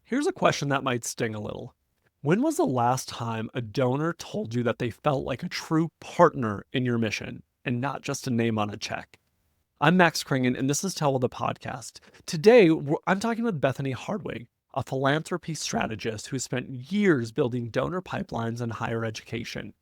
Here's a question that might sting a little. When was the last time a donor told you that they felt like a true partner in your mission and not just a name on a check? I'm Max Kringen, and this is Tell the Podcast. Today, I'm talking with Bethany Hardwig, a philanthropy strategist who spent years building donor pipelines in higher education.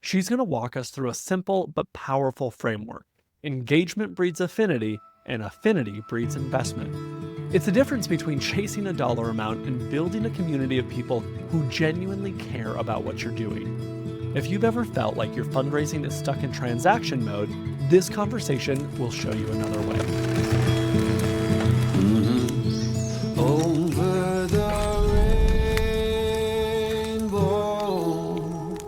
She's going to walk us through a simple but powerful framework. Engagement breeds affinity, and affinity breeds investment. It's the difference between chasing a dollar amount and building a community of people who genuinely care about what you're doing. If you've ever felt like your fundraising is stuck in transaction mode, this conversation will show you another way. Over the rainbow.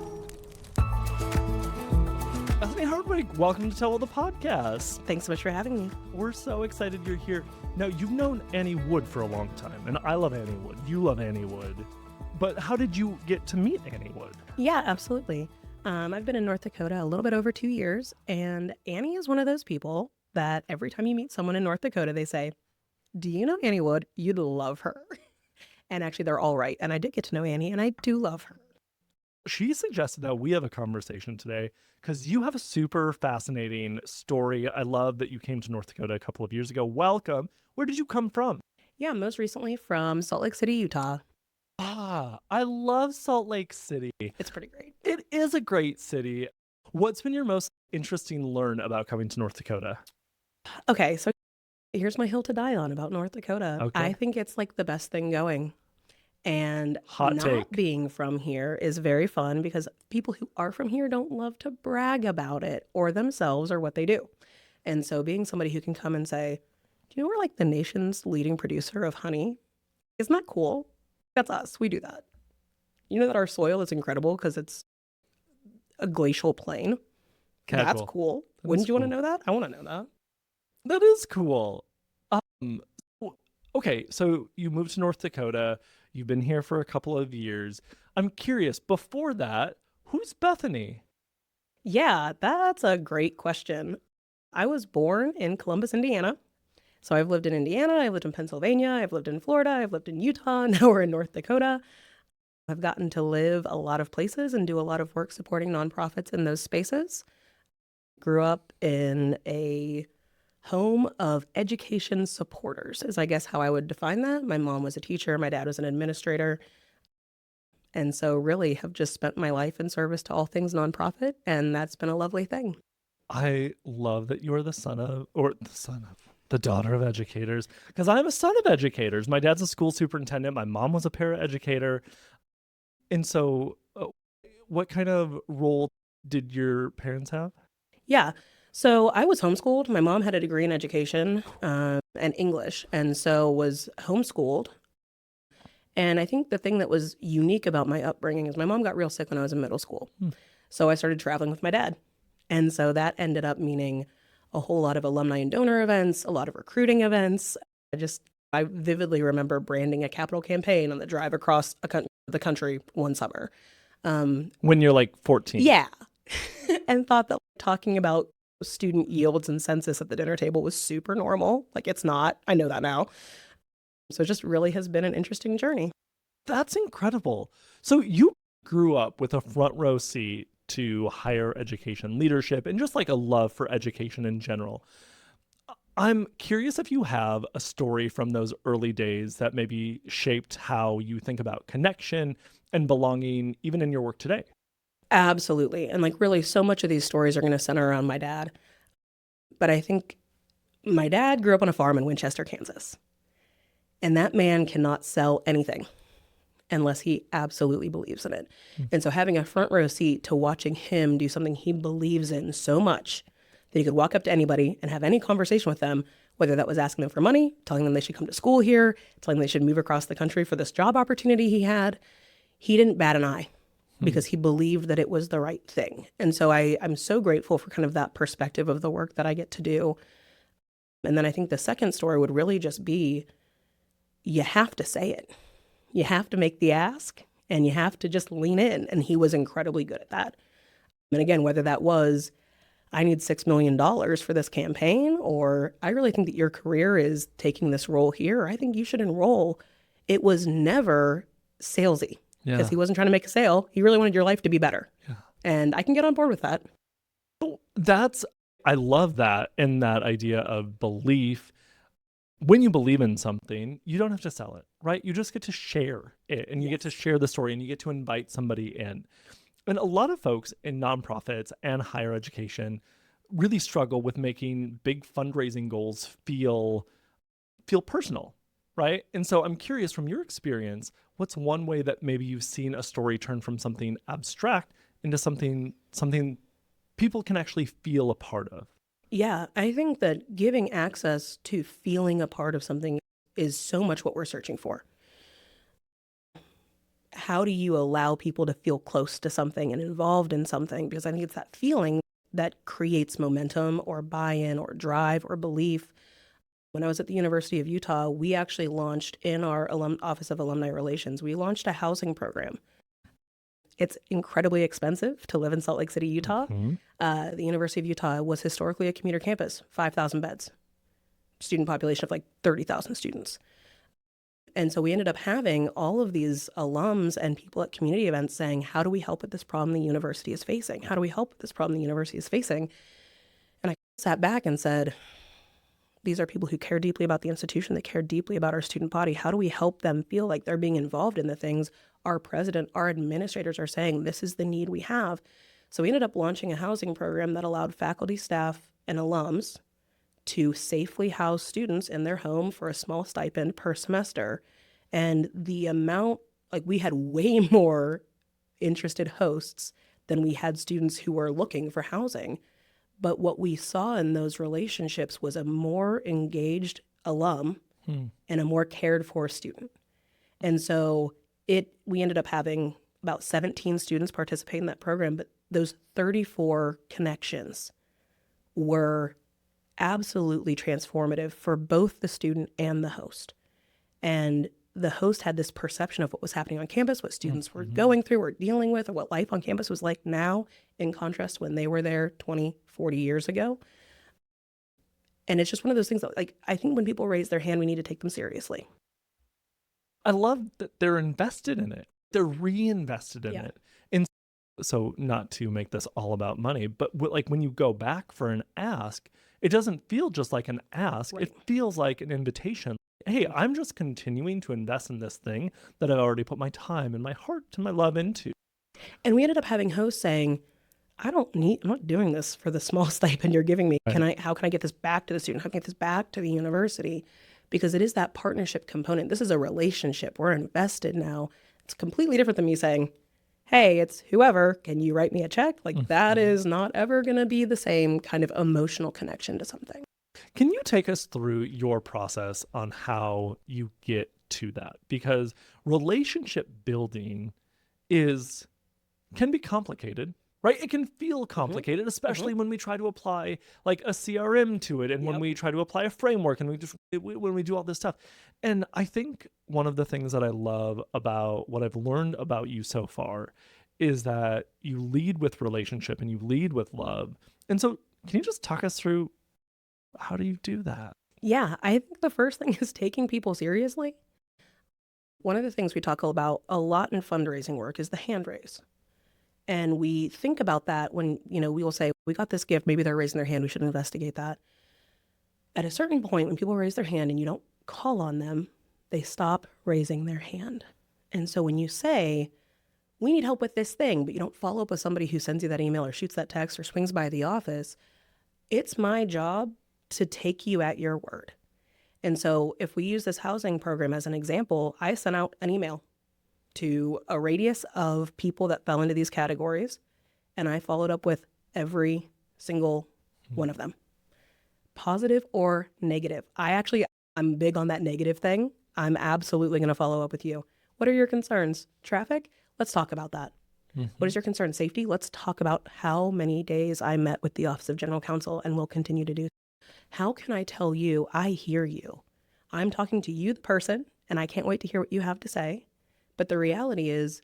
Bethany Hardwig, welcome to Tell the Podcast. Thanks so much for having me. We're so excited you're here. Now, you've known Annie Wood for a long time, and I love Annie Wood. You love Annie Wood. But how did you get to meet Annie Wood? Yeah, absolutely. I've been in North Dakota a little bit over 2 years, and Annie is one of those people that every time you meet someone in North Dakota, they say, "Do you know Annie Wood? You'd love her." And actually, they're all right. And I did get to know Annie, and I do love her. She suggested that we have a conversation today because you have a super fascinating story. I love that you came to North Dakota a couple of years ago. Welcome. Where did you come from? Yeah, most recently from Salt Lake City, Utah. I love Salt Lake City. It's pretty great. It is a great city. What's been your most interesting learn about coming to North Dakota? Okay, so here's my hill to die on about North Dakota. Okay. I think it's like the best thing going. And Hot not take. being from here is very fun because people who are from here don't love to brag about it or themselves or what they do. And so being somebody who can come and say, "Do you know we're like the nation's leading producer of honey?" Isn't that cool? That's us. We do that. You know that our soil is incredible because it's a glacial plain. Casual. That's cool. That Wouldn't is you want to cool. know that? I want to know that. That is cool. Okay, so you moved to North Dakota. You've been here for a couple of years. I'm curious, before that, who's Bethany? Yeah, that's a great question. I was born in Columbus, Indiana. So I've lived in Indiana, I've lived in Pennsylvania, I've lived in Florida, I've lived in Utah, now we're in North Dakota. I've gotten to live a lot of places and do a lot of work supporting nonprofits in those spaces. Grew up in a home of education supporters, is I guess how I would define that. My mom was a teacher, my dad was an administrator. And so really have just spent my life in service to all things nonprofit, and that's been a lovely thing. I love that you're the daughter of educators, because I'm a son of educators. My dad's a school superintendent. My mom was a paraeducator. And so what kind of role did your parents have? Yeah. So I was homeschooled. My mom had a degree in education and English, and so was homeschooled. And I think the thing that was unique about my upbringing is my mom got real sick when I was in middle school. So I started traveling with my dad. And so that ended up meaning a whole lot of alumni and donor events, a lot of recruiting events. I vividly remember branding a capital campaign on the drive across the country one summer. When you're like 14. Yeah. And thought that talking about student yields and census at the dinner table was super normal. Like, it's not. I know that now. So it just really has been an interesting journey. That's incredible. So you grew up with a front row seat to higher education leadership and just like a love for education in general. I'm curious if you have a story from those early days that maybe shaped how you think about connection and belonging, even in your work today. Absolutely. And like really so much of these stories are going to center around my dad. But I think my dad grew up on a farm in Winchester, Kansas. And that man cannot sell anything unless he absolutely believes in it. And so having a front row seat to watching him do something he believes in so much that he could walk up to anybody and have any conversation with them, whether that was asking them for money, telling them they should come to school here, telling them they should move across the country for this job opportunity he had, he didn't bat an eye because he believed that it was the right thing. And so I'm so grateful for kind of that perspective of the work that I get to do. And then I think the second story would really just be, you have to say it. You have to make the ask and you have to just lean in. And he was incredibly good at that. And again, whether that was, I need $6 million for this campaign, or I really think that your career is taking this role here. I think you should enroll It was never salesy Yeah. because he wasn't trying to make a sale. He really wanted your life to be better. Yeah. And I can get on board with that. I love that, and that idea of belief. When you believe in something, you don't have to sell it, right? You just get to share it, and you get to share the story, and you get to invite somebody in. And a lot of folks in nonprofits and higher education really struggle with making big fundraising goals feel personal, right? And so I'm curious, from your experience, what's one way that maybe you've seen a story turn from something abstract into something people can actually feel a part of? Yeah, I think that giving access to feeling a part of something is so much what we're searching for. How do you allow people to feel close to something and involved in something? Because I think it's that feeling that creates momentum or buy-in or drive or belief. When I was at the University of Utah, we actually launched in our Office of Alumni Relations, we launched a housing program. It's incredibly expensive to live in Salt Lake City, Utah. The University of Utah was historically a commuter campus, 5,000 beds, student population of like 30,000 students. And so we ended up having all of these alums and people at community events saying, how do we help with this problem the university is facing? How do we help with this problem the university is facing? And I sat back and said, these are people who care deeply about the institution. They care deeply about our student body. How do we help them feel like they're being involved in the things our president, our administrators are saying, this is the need we have? So we ended up launching a housing program that allowed faculty, staff, and alums to safely house students in their home for a small stipend per semester. And the amount, like, we had way more interested hosts than we had students who were looking for housing. But what we saw in those relationships was a more engaged alum and a more cared for student. And so we ended up having about 17 students participate in that program, but those 34 connections were absolutely transformative for both the student and the host. And the host had this perception of what was happening on campus, what students were going through or dealing with, or what life on campus was like now in contrast when they were there 20, 40 years ago. And it's just one of those things that, like, I think when people raise their hand, we need to take them seriously. I love that they're invested in it. They're reinvested in it. And so, not to make this all about money, but like when you go back for an ask, it doesn't feel just like an ask. Right. It feels like an invitation. Hey, I'm just continuing to invest in this thing that I've already put my time and my heart and my love into. And we ended up having hosts saying, I'm not doing this for the small stipend you're giving me. Right. How can I get this back to the student? How can I get this back to the university? Because it is that partnership component. This is a relationship. We're invested now. It's completely different than me saying, hey, it's whoever, can you write me a check? Like, that is not ever going to be the same kind of emotional connection to something. Can you take us through your process on how you get to that? Because relationship building can be complicated, right? It can feel complicated, especially when we try to apply like a CRM to it, and when we try to apply a framework, and when we do all this stuff. And I think one of the things that I love about what I've learned about you so far is that you lead with relationship and you lead with love. And so can you just talk us through, how do you do that? Yeah, I think the first thing is taking people seriously. One of the things we talk about a lot in fundraising work is the hand raise. And we think about that when, we will say, we got this gift, maybe they're raising their hand, we should investigate that. At a certain point, when people raise their hand and you don't call on them, they stop raising their hand. And so when you say, we need help with this thing, but you don't follow up with somebody who sends you that email or shoots that text or swings by the office, it's my job to take you at your word. And so if we use this housing program as an example, I sent out an email to a radius of people that fell into these categories, and I followed up with every single one of them, positive or negative. I'm big on that negative thing. I'm absolutely going to follow up with you. What are your concerns? Traffic? Let's talk about that. What is your concern? Safety? Let's talk about how many days I met with the Office of General Counsel and will continue to do. How can I tell you I hear you? I'm talking to you, the person, and I can't wait to hear what you have to say. But the reality is,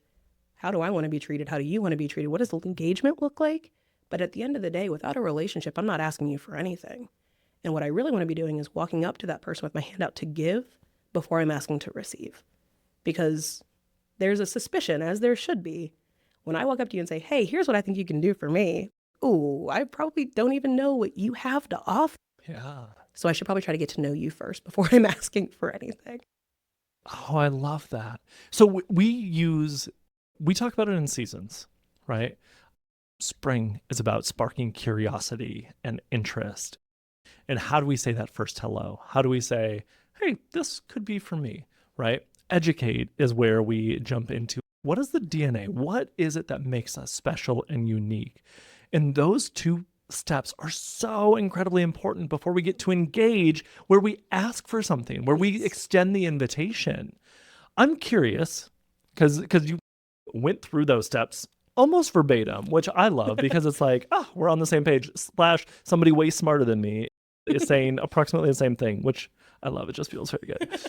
how do I want to be treated? How do you want to be treated? What does the engagement look like? But at the end of the day, without a relationship, I'm not asking you for anything. And what I really want to be doing is walking up to that person with my hand out to give before I'm asking to receive. because there's a suspicion, as there should be, when I walk up to you and say, hey, here's what I think you can do for me. Ooh, I probably don't even know what you have to offer. Yeah. So I should probably try to get to know you first before I'm asking for anything. Oh, I love that. So we talk about it in seasons, right? Spring is about sparking curiosity and interest. And how do we say that first hello? How do we say, hey, this could be for me, right? Educate is where we jump into what is the DNA? What is it that makes us special and unique? And those two steps are so incredibly important before we get to engage, where we ask for something, where we extend the invitation. I'm curious because you went through those steps almost verbatim, which I love because it's like, oh, we're on the same page, / somebody way smarter than me is saying approximately the same thing, which I love. It just feels very good.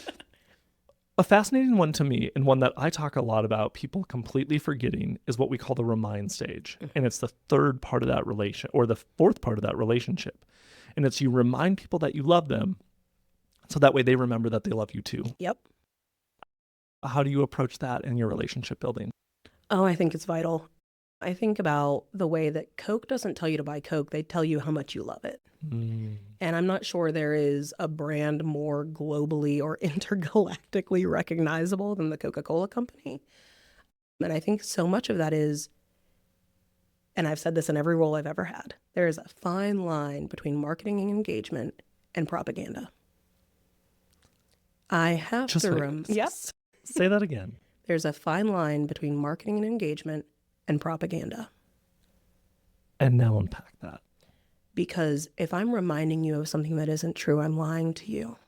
A fascinating one to me, and one that I talk a lot about people completely forgetting, is what we call the remind stage. And it's the third part of that relation, or the fourth part of that relationship. And it's you remind people that you love them, so that way they remember that they love you too. Yep. How do you approach that in your relationship building? Oh, I think it's vital. I think about the way that Coke doesn't tell you to buy Coke. They tell you how much you love it. And I'm not sure there is a brand more globally or intergalactically recognizable than the Coca-Cola Company. And I think so much of that is, and I've said this in every role I've ever had, there is a fine line between marketing and engagement and propaganda. I have Just to wait. Yes. Say that again. There's a fine line between marketing and engagement and propaganda. And now unpack that. Because if I'm reminding you of something that isn't true, I'm lying to you.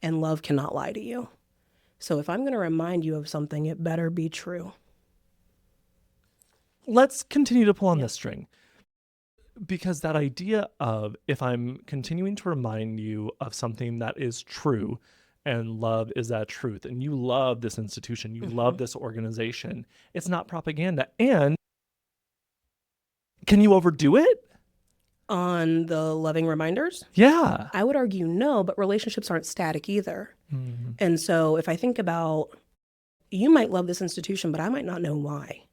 And love cannot lie to you. So if I'm going to remind you of something, it better be true. Let's continue to pull on this string. Because that idea of, if I'm continuing to remind you of something that is true, and love is that truth, and you love this institution, you love this organization, it's not propaganda. And can you overdo it? On the loving reminders? Yeah. I would argue no, but relationships aren't static either. And so if I think about, you might love this institution, but I might not know why.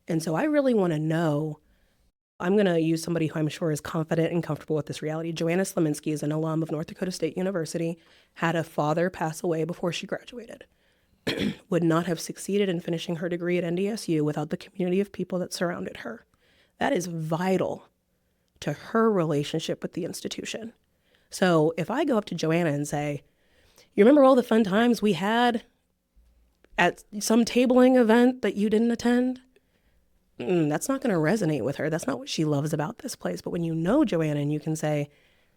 And so I really want to know. I'm going to use somebody who I'm sure is confident and comfortable with this reality. Joanna Sleminski is an alum of North Dakota State University, had a father pass away before she graduated, would not have succeeded in finishing her degree at NDSU without the community of people that surrounded her. That is vital to her relationship with the institution. So if I go up to Joanna and say, you remember all the fun times we had at some tabling event that you didn't attend? That's not going to resonate with her. That's not what she loves about this place. But when you know Joanna and you can say,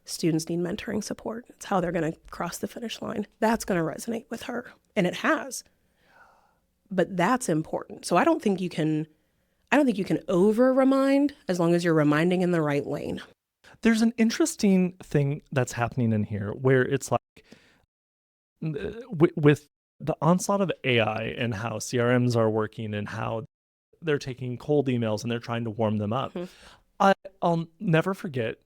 students need mentoring support, it's how they're going to cross the finish line, that's going to resonate with her. And it has. But that's important. So I don't think you can over remind as long as you're reminding in the right lane. There's an interesting thing that's happening in here where it's like, with the onslaught of AI and how CRMs are working and how they're taking cold emails and they're trying to warm them up. I'll never forget,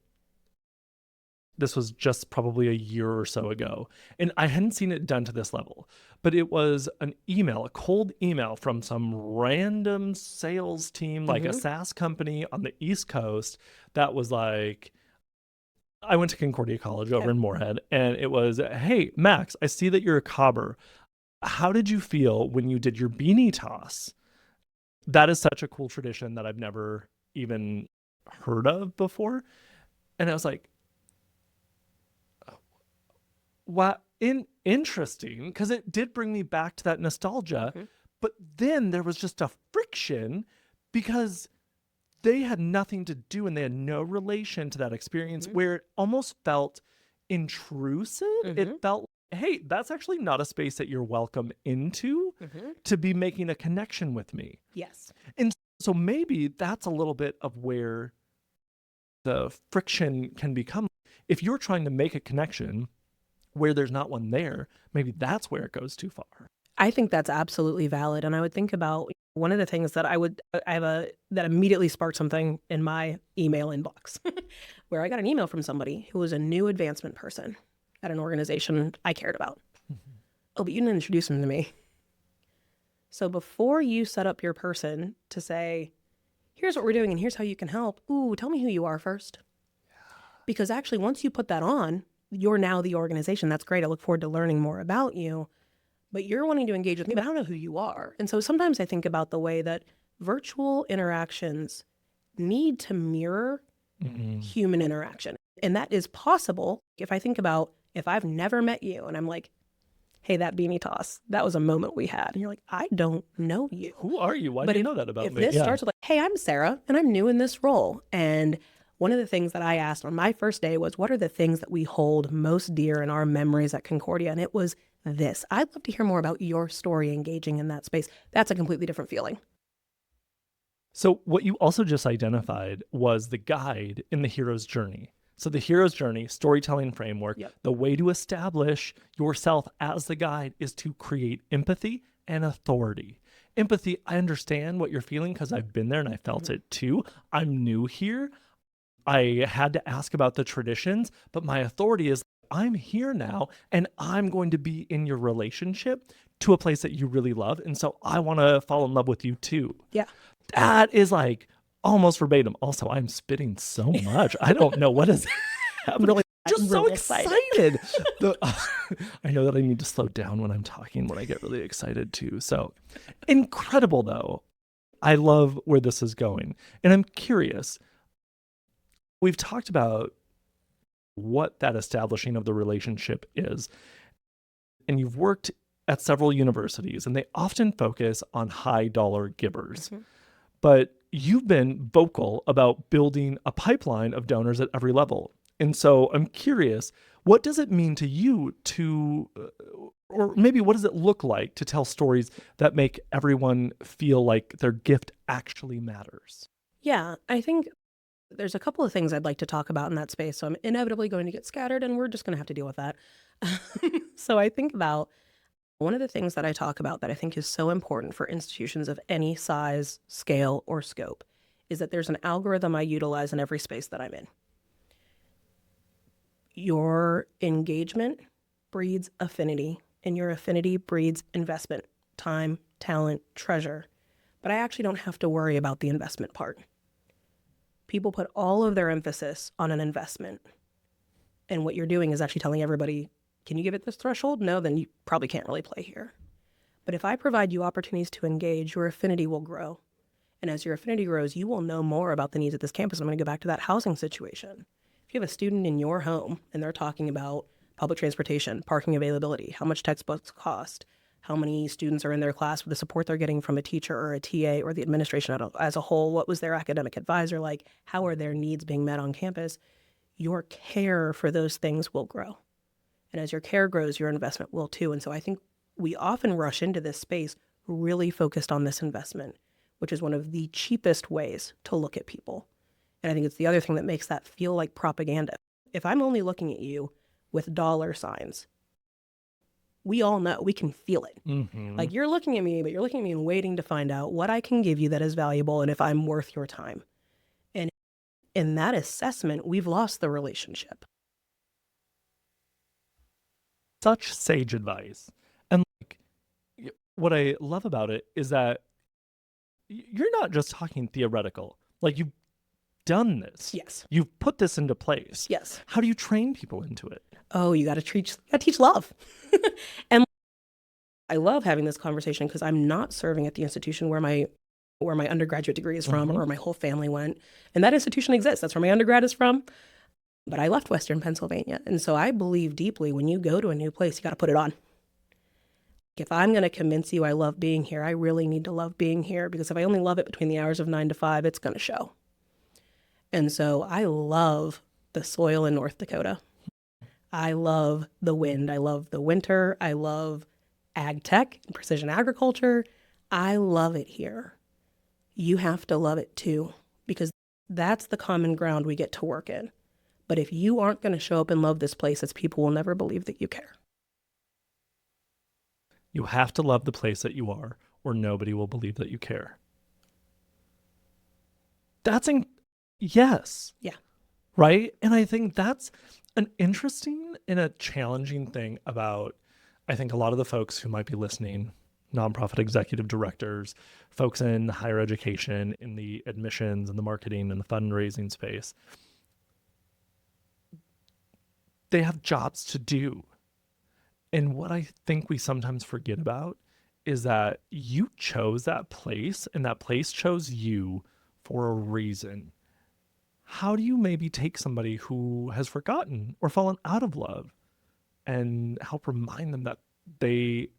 this was just probably a year or so ago, and I hadn't seen it done to this level, but it was an email, a cold email from some random sales team, like a SaaS company on the East Coast, that was like, I went to Concordia College over in Moorhead, and it was, hey, Max, I see that you're a cobber. How did you feel when you did your beanie toss? That is such a cool tradition that I've never even heard of before. And I was like, wow, interesting, because it did bring me back to that nostalgia. But then there was just a friction because they had nothing to do and they had no relation to that experience, where it almost felt intrusive. It felt, hey, that's actually not a space that you're welcome into to be making a connection with me. Yes. And so maybe that's a little bit of where the friction can become. If you're trying to make a connection where there's not one there, maybe that's where it goes too far. I think that's absolutely valid. And I would think about one of the things that that immediately sparked something in my email inbox, where I got an email from somebody who was a new advancement person at an organization I cared about. Oh, but you didn't introduce him to me. So before you set up your person to say, here's what we're doing and here's how you can help, ooh, tell me who you are first. Because actually, once you put that on, you're now the organization. That's great. I look forward to learning more about you. But you're wanting to engage with me, but I don't know who you are. And so sometimes I think about the way that virtual interactions need to mirror human interaction. And that is possible if I think about if I've never met you and I'm like, hey, that beanie toss, that was a moment we had. And you're like, I don't know you. Who are you? Why But do you if, know that about if me? this Yeah. starts with like, hey, I'm Sarah and I'm new in this role. And one of the things that I asked on my first day was, what are the things that we hold most dear in our memories at Concordia? And it was this. I'd love to hear more about your story engaging in that space. That's a completely different feeling. So what you also just identified was the guide in the hero's journey. So the hero's journey, storytelling framework, Yep. the way to establish yourself as the guide is to create empathy and authority. Empathy, I understand what you're feeling because I've been there and I felt it too. I'm new here. I had to ask about the traditions, but my authority is I'm here now and I'm going to be in your relationship to a place that you really love. And so I want to fall in love with you too. Yeah. That is like almost verbatim. Also, I'm spitting so much. I don't know what is happening. Just so excited. I know that I need to slow down when I'm talking when I get really excited too. So incredible though. I love where this is going. And I'm curious. We've talked about what that establishing of the relationship is. And you've worked at several universities and they often focus on high dollar givers. But you've been vocal about building a pipeline of donors at every level. And so I'm curious, what does it mean to you to, or maybe what does it look like to tell stories that make everyone feel like their gift actually matters? Yeah, I think there's a couple of things I'd like to talk about in that space. So I'm inevitably going to get scattered and we're just going to have to deal with that. So I think about one of the things that I talk about that I think is so important for institutions of any size, scale, or scope is that there's an algorithm I utilize in every space that I'm in. Your engagement breeds affinity, and your affinity breeds investment, time, talent, treasure. But I actually don't have to worry about the investment part. People put all of their emphasis on an investment. And what you're doing is actually telling everybody, can you give it this threshold? No, then you probably can't really play here. But if I provide you opportunities to engage, your affinity will grow. And as your affinity grows, you will know more about the needs of this campus. I'm going to go back to that housing situation. If you have a student in your home and they're talking about public transportation, parking availability, how much textbooks cost, how many students are in their class with the support they're getting from a teacher or a TA or the administration as a whole, what was their academic advisor like, how are their needs being met on campus, your care for those things will grow. And as your care grows, your investment will too. And so I think we often rush into this space really focused on this investment, which is one of the cheapest ways to look at people. And I think it's the other thing that makes that feel like propaganda. If I'm only looking at you with dollar signs, we all know, we can feel it. Like you're looking at me, but you're looking at me and waiting to find out what I can give you that is valuable and if I'm worth your time. And in that assessment, we've lost the relationship. Such sage advice. And like, what I love about it is that you're not just talking theoretical. Like you've done this. Yes. You've put this into place. Yes. How do you train people into it? Oh, you got to teach love. And I love having this conversation because I'm not serving at the institution where my undergraduate degree is from or my whole family went. And that institution exists. That's where my undergrad is from. But I left Western Pennsylvania. And so I believe deeply when you go to a new place, you got to put it on. If I'm going to convince you I love being here, I really need to love being here because if I only love it between the hours of 9 to 5, it's going to show. And so I love the soil in North Dakota. I love the wind. I love the winter. I love ag tech and precision agriculture. I love it here. You have to love it too, because that's the common ground we get to work in. But if you aren't going to show up and love this place, it's people will never believe that you care. You have to love the place that you are, or nobody will believe that you care. Yes. Yeah. Right? And I think that's an interesting and a challenging thing about, I think, a lot of the folks who might be listening, nonprofit executive directors, folks in higher education, in the admissions and the marketing and the fundraising space. They have jobs to do. And what I think we sometimes forget about is that you chose that place and that place chose you for a reason. How do you maybe take somebody who has forgotten or fallen out of love and help remind them that they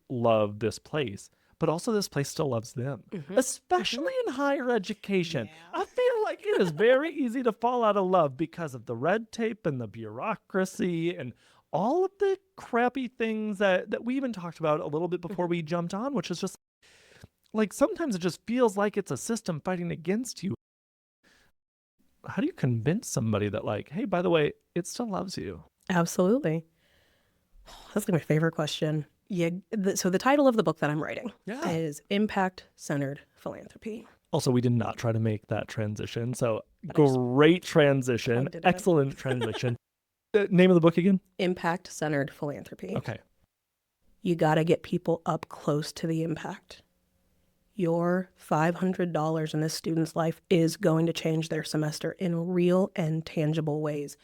love this place, but also this place still loves them, especially in higher education. I feel like it is very easy to fall out of love because of the red tape and the bureaucracy and all of the crappy things that we even talked about a little bit before we jumped on, which is just like sometimes it just feels like it's a system fighting against you. How do you convince somebody that, like, hey, by the way, it still loves you? Absolutely. That's like my favorite question. Yeah. So the title of the book that I'm writing is Impact-Centered Philanthropy. Also, we did not try to make that transition. So great transition. Excellent transition. Name of the book again? Impact-Centered Philanthropy. Okay. You got to get people up close to the impact. Your $500 in this student's life is going to change their semester in real and tangible ways.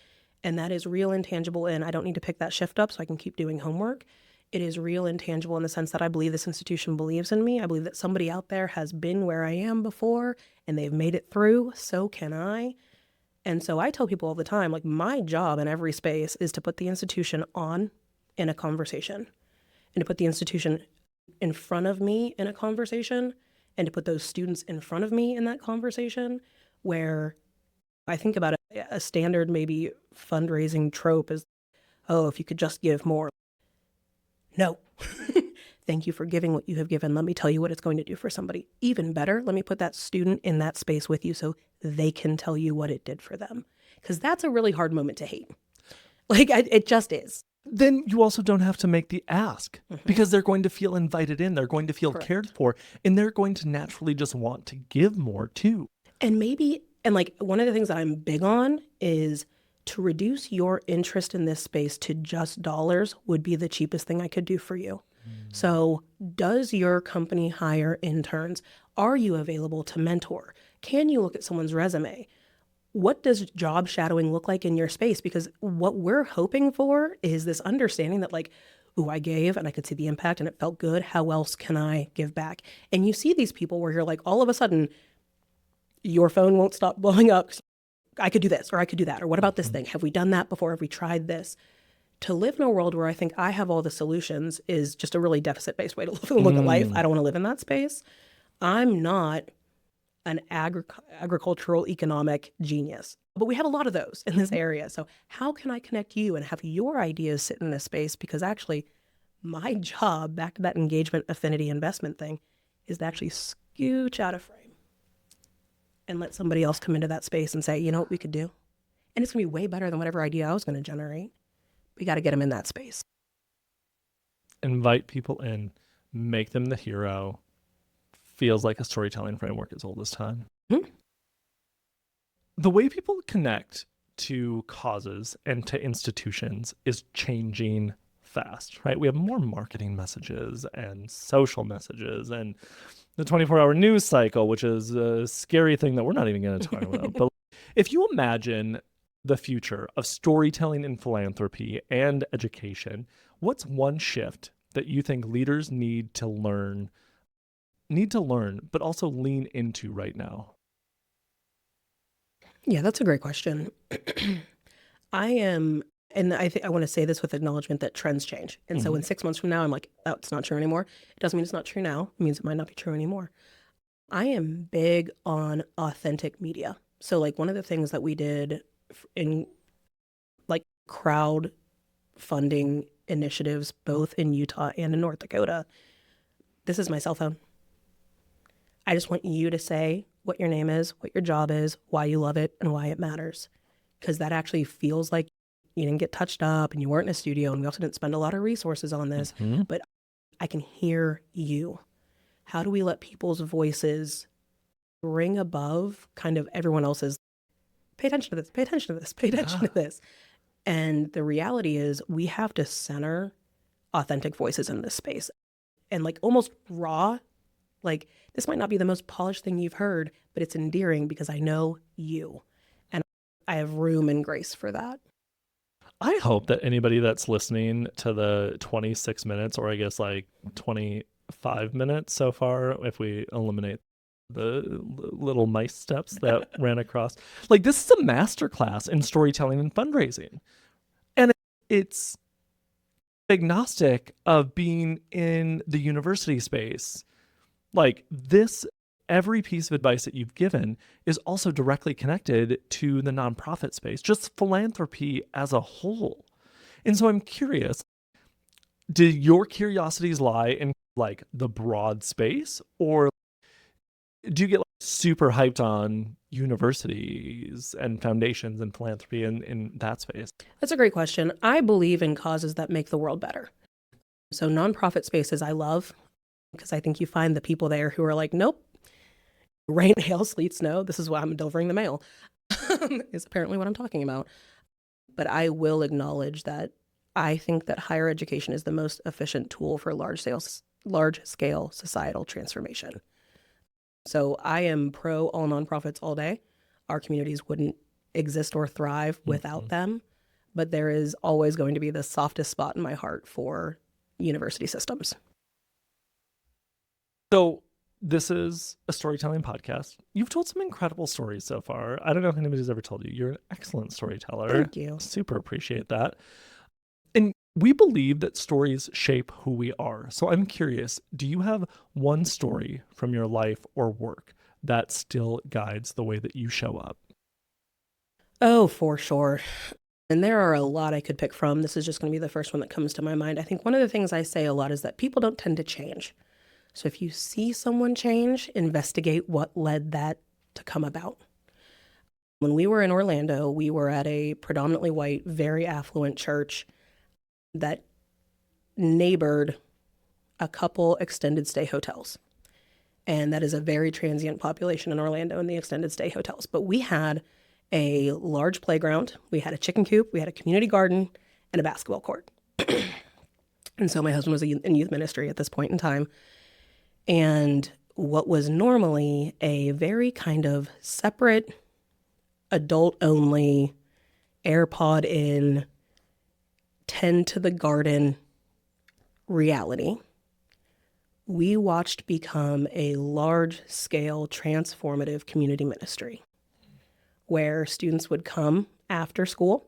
And that is real and tangible in I don't need to pick that shift up so I can keep doing homework. It is real and tangible in the sense that I believe this institution believes in me. I believe that somebody out there has been where I am before and they've made it through. So can I. And so I tell people all the time, like, my job in every space is to put the institution on in a conversation and to put the institution in front of me in a conversation and to put those students in front of me in that conversation, where I think about a standard maybe fundraising trope is, oh, if you could just give more. No. Thank you for giving what you have given. Let me tell you what it's going to do for somebody. Even better, let me put that student in that space with you so they can tell you what it did for them. Because that's a really hard moment to hate. Like, it just is. Then you also don't have to make the ask because they're going to feel invited in. They're going to feel cared for, and they're going to naturally just want to give more too. And like, one of the things that I'm big on is to reduce your interest in this space to just dollars would be the cheapest thing I could do for you. So does your company hire interns? Are you available to mentor? Can you look at someone's resume? What does job shadowing look like in your space? Because what we're hoping for is this understanding that, like, ooh, I gave and I could see the impact and it felt good. How else can I give back? And you see these people where you're like, all of a sudden, your phone won't stop blowing up. I could do this or I could do that. Or what about this thing? Have we done that before? Have we tried this? To live in a world where I think I have all the solutions is just a really deficit-based way to look at life. I don't want to live in that space. I'm not an agricultural economic genius, but we have a lot of those in this area. So how can I connect you and have your ideas sit in a space? Because actually my job, back to that engagement, affinity, investment thing, is to actually scooch out of frame and let somebody else come into that space and say, you know what we could do? And it's going to be way better than whatever idea I was going to generate. We got to get them in that space. Invite people in, make them the hero. Feels like a storytelling framework as old as time. The way people connect to causes and to institutions is changing fast, right? We have more marketing messages and social messages and the 24-hour news cycle, which is a scary thing that we're not even going to talk about. But if you imagine the future of storytelling in philanthropy and education, what's one shift that you think leaders need to learn, but also lean into right now? Yeah, that's a great question. And I think I want to say this with acknowledgement that trends change. And so in 6 months from now, I'm like, oh, it's not true anymore. It doesn't mean it's not true now. It means it might not be true anymore. I am big on authentic media. So like one of the things that we did in like crowd funding initiatives, both in Utah and in North Dakota, this is my cell phone. I just want you to say what your name is, what your job is, why you love it, and why it matters. Because that actually feels like you didn't get touched up and you weren't in a studio, and we also didn't spend a lot of resources on this, but I can hear you. How do we let people's voices ring above kind of everyone else's, pay attention to this, pay attention to this, pay attention to this. And the reality is we have to center authentic voices in this space. and like almost raw. Like, this might not be the most polished thing you've heard, but it's endearing because I know you. And I have room and grace for that. I hope that anybody that's listening to the 26 minutes, or I guess like 25 minutes so far, if we eliminate the little mice steps that ran across, like this is a masterclass in storytelling and fundraising. And it's agnostic of being in the university space. Like this, every piece of advice that you've given is also directly connected to the nonprofit space, just philanthropy as a whole. And so I'm curious, do your curiosities lie in like the broad space, or do you get like super hyped on universities and foundations and philanthropy in that space? That's a great question. I believe in causes that make the world better. So nonprofit spaces I love because I think you find the people there who are like, nope, rain, hail, sleet, snow. This is why I'm delivering the mail, is apparently what I'm talking about. But I will acknowledge that I think that higher education is the most efficient tool for large scale societal transformation. So I am pro all nonprofits all day. Our communities wouldn't exist or thrive without them. But there is always going to be the softest spot in my heart for university systems. So this is a storytelling podcast. You've told some incredible stories so far. I don't know if anybody's ever told you. You're an excellent storyteller. Thank you. Super appreciate that. And we believe that stories shape who we are. So I'm curious, do you have one story from your life or work that still guides the way that you show up? Oh, for sure. And there are a lot I could pick from. This is just going to be the first one that comes to my mind. I think one of the things I say a lot is that people don't tend to change. So if you see someone change, investigate what led that to come about. When we were in Orlando, we were at a predominantly white, very affluent church that neighbored a couple extended stay hotels. And that is a very transient population in Orlando in the extended stay hotels. But we had a large playground, we had a chicken coop, we had a community garden, and a basketball court. And so my husband was in youth ministry at this point in time. And what was normally a very kind of separate, adult-only, AirPod in, tend to the garden reality, we watched become a large-scale transformative community ministry where students would come after school,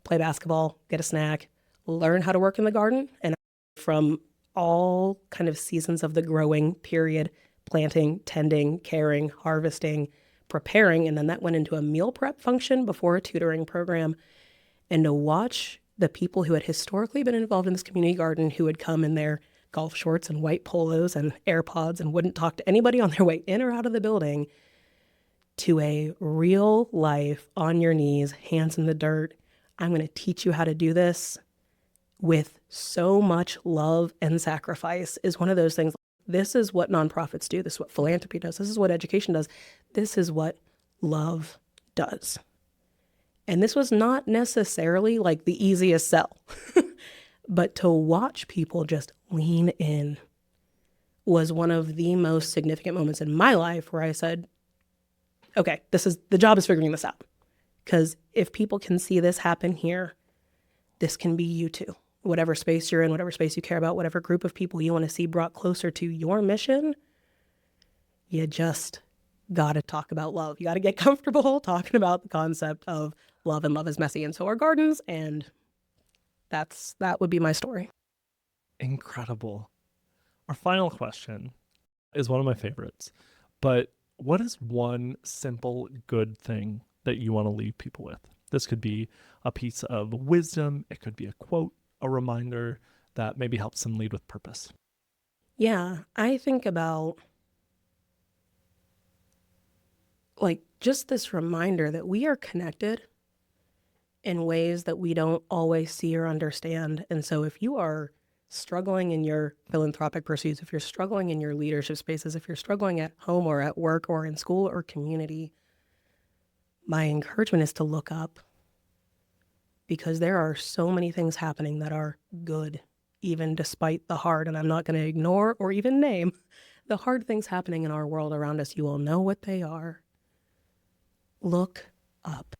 play basketball, get a snack, learn how to work in the garden, and from all kind of seasons of the growing period, planting, tending, caring, harvesting, preparing, and then that went into a meal prep function before a tutoring program. And to watch the people who had historically been involved in this community garden, who had come in their golf shorts and white polos and AirPods and wouldn't talk to anybody on their way in or out of the building, to a real life, on your knees, hands in the dirt, I'm going to teach you how to do this with so much love and sacrifice, is one of those things. This is what nonprofits do. This is what philanthropy does. This is what education does. This is what love does. And this was not necessarily like the easiest sell, but to watch people just lean in was one of the most significant moments in my life where I said, okay, the job is figuring this out. Because if people can see this happen here, this can be you too. Whatever space you're in, whatever space you care about, whatever group of people you want to see brought closer to your mission, you just got to talk about love. You got to get comfortable talking about the concept of love, and love is messy. And so are gardens, and that would be my story. Incredible. Our final question is one of my favorites, but what is one simple good thing that you want to leave people with? This could be a piece of wisdom. It could be a quote, a reminder that maybe helps them lead with purpose. Yeah, I think about like just this reminder that we are connected in ways that we don't always see or understand. And so if you are struggling in your philanthropic pursuits, if you're struggling in your leadership spaces, if you're struggling at home or at work or in school or community, my encouragement is to look up, because there are so many things happening that are good, even despite the hard, and I'm not going to ignore or even name the hard things happening in our world around us. You will know what they are. Look up.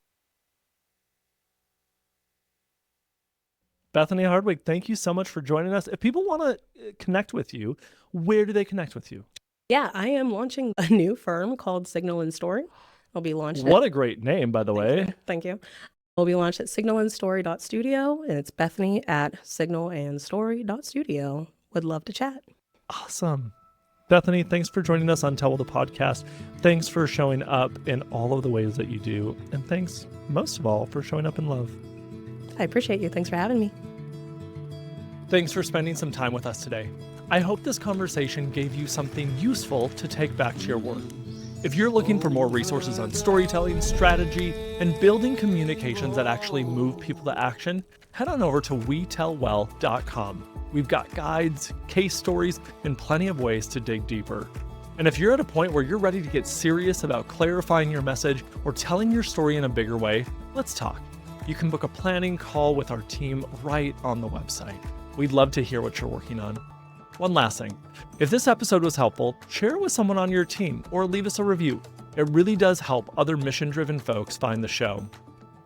Bethany Hardwig, thank you so much for joining us. If people want to connect with you, where do they connect with you? Yeah, I am launching a new firm called Signal and Story. I'll be launching What a great name, by the way. Thank you. We'll be launched at signalandstory.studio, and it's Bethany at signalandstory.studio. Would love to chat. Awesome. Bethany, thanks for joining us on Tell Well the Podcast. Thanks for showing up in all of the ways that you do. And thanks, most of all, for showing up in love. I appreciate you. Thanks for having me. Thanks for spending some time with us today. I hope this conversation gave you something useful to take back to your work. If you're looking for more resources on storytelling, strategy, and building communications that actually move people to action, head on over to WeTellWell.com. We've got guides, case stories, and plenty of ways to dig deeper. And if you're at a point where you're ready to get serious about clarifying your message or telling your story in a bigger way, let's talk. You can book a planning call with our team right on the website. We'd love to hear what you're working on. One last thing. If this episode was helpful, share it with someone on your team or leave us a review. It really does help other mission-driven folks find the show.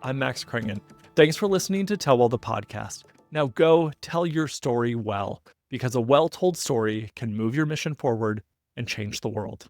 I'm Max Kringen. Thanks for listening to Tell Well the Podcast. Now go tell your story well, because a well-told story can move your mission forward and change the world.